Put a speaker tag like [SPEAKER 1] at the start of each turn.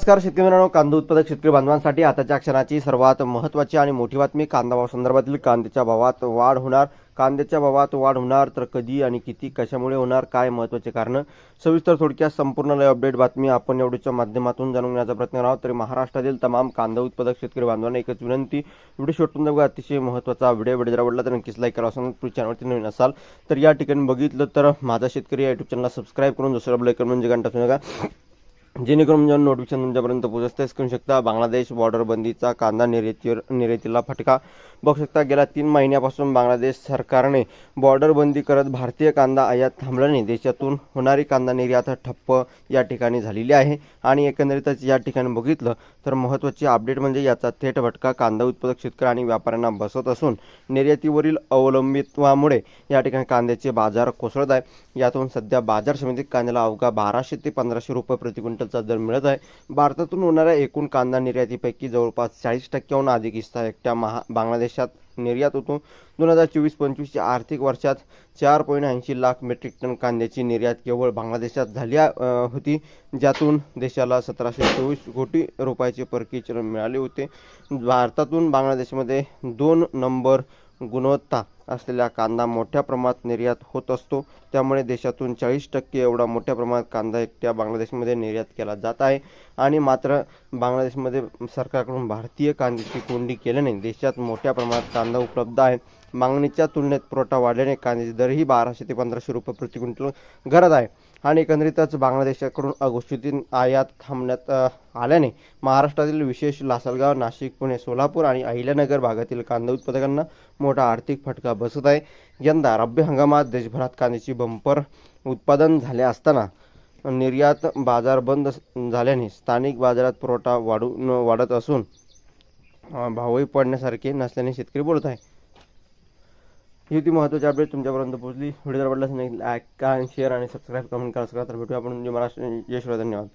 [SPEAKER 1] नमस्कार शेतकरी मित्रांनो, कांदा उत्पादक शेतकरी बांधवांसाठी आताच्या क्षणाची सर्वात महत्त्वाची आणि मोठी बातमी. कांदा भाव संदर्भातील कांद्याच्या भावात वाढ होणार. कांद्याच्या भावात वाढ होणार तर कधी आणि किती, कशामुळे होणार, काय महत्त्वाचे कारण, सविस्तर थोडक्यात संपूर्ण लाईव्ह अपडेट बातमी आपण एवढीच्या माध्यमातून जाणून घेण्याचा प्रयत्न करणार आहोत. तरी महाराष्ट्रातील तमाम कांदा उत्पादक शेतकरी बांधवांना एकच विनंती, व्हिडिओ शेवटपर्यंत बघा. अतिशय महत्त्वाचा व्हिडिओ जर आवडला तर नक्कीच लाईक करा. चॅनलवरती नवीन असाल तर या ठिकाणी बघितलं तर माझा शेतकरी या युट्यूब चॅनलला सबस्क्राईब करून दुसरं बेल आयकॉन म्हणजे घंटा वाजवू नका, जेणेकरून नोटिफिकेशन तुमच्यापर्यंत पोहोचतेच. करू शकता बांगलादेश बॉर्डर बंदीचा कांदा निर्यातीला फटका बघू शकता. गेल्या 3 महिन्यापासून बांगलादेश सरकारने बॉर्डर बंदी करत भारतीय कांदा आयात थांबल्याने देशातून होणारी कांदा निर्यात ठप्प या ठिकाणी झालेली आहे. आणि एकंदरीतच या ठिकाणी बघितलं तर महत्त्वाची अपडेट म्हणजे याचा थेट फटका कांदा उत्पादक शेतकरी आणि व्यापाऱ्यांना बसत असून निर्यातीवरील अवलंबित्वामुळे या ठिकाणी कांद्याचे बाजार कोसळत आहे. यातून सध्या बाजार समितीत कांद्याला अवघा 1200 ते 1500 रुपये प्रति क्विंटलचा दर मिळत आहे. भारतातून होणाऱ्या एकूण कांदा निर्यातीपैकी जवळपास 40% अधिक हिस्सा एकट्या बांगलादेशात निर्यात होतो. 2024-25 आर्थिक वर्षात 4.80 लाख मेट्रिक टन कांद्याची निर्यात केवळ बांगलादेशात झाली होती, ज्यातून देशाला 1724 कोटी रुपयाचे परकीय चलन मिळाले होते. भारतातून बांगलादेशमध्ये 2 नंबर गुणवत्ता असलेला कांदा मोठ्या प्रमाणात निर्यात होत असतो. त्यामुळे देशातून 40% एवढा मोठ्या प्रमाणात कांदा एकट्या बांगलादेशमध्ये निर्यात केला जात आहे. आणि मात्र बांगलादेशमध्ये सरकारकडून भारतीय कांद्याची कोंडी केल्याने देशात मोठ्या प्रमाणात कांदा उपलब्ध आहे. मागणीच्या तुलनेत पुरवठा वाढल्याने कांद्याचे दरही 1200 ते 1500 रुपये प्रति क्विंटल घरत आहे. आणि एकंदरीतच बांगलादेशाकडून अघोषित आयात थांबण्यात आल्याने महाराष्ट्रातील विशेष लासलगाव, नाशिक, पुणे, सोलापूर आणि अहिल्यानगर भागातील कांदा उत्पादकांना मोठा आर्थिक फटका बसत आहे. यंदा रब्बी हंगामात देशभरात कांद्याची बंपर उत्पादन झाले असताना निर्यात बाजार बंद झाल्याने स्थानिक बाजारात पुरवठा वाढत असून भावही पडण्यासारखे नसल्याने शेतकरी बोलत आहे. ही होती महत्त्वाची अपडेट तुमच्यापर्यंत पोहोचली. व्हिडिओ जर आवडला असेल लाईक करा, शेअर आणि सबस्क्राईब कमेंट करा. तर भेटूया आपण महाराष्ट्र. जय श्री राम. धन्यवाद.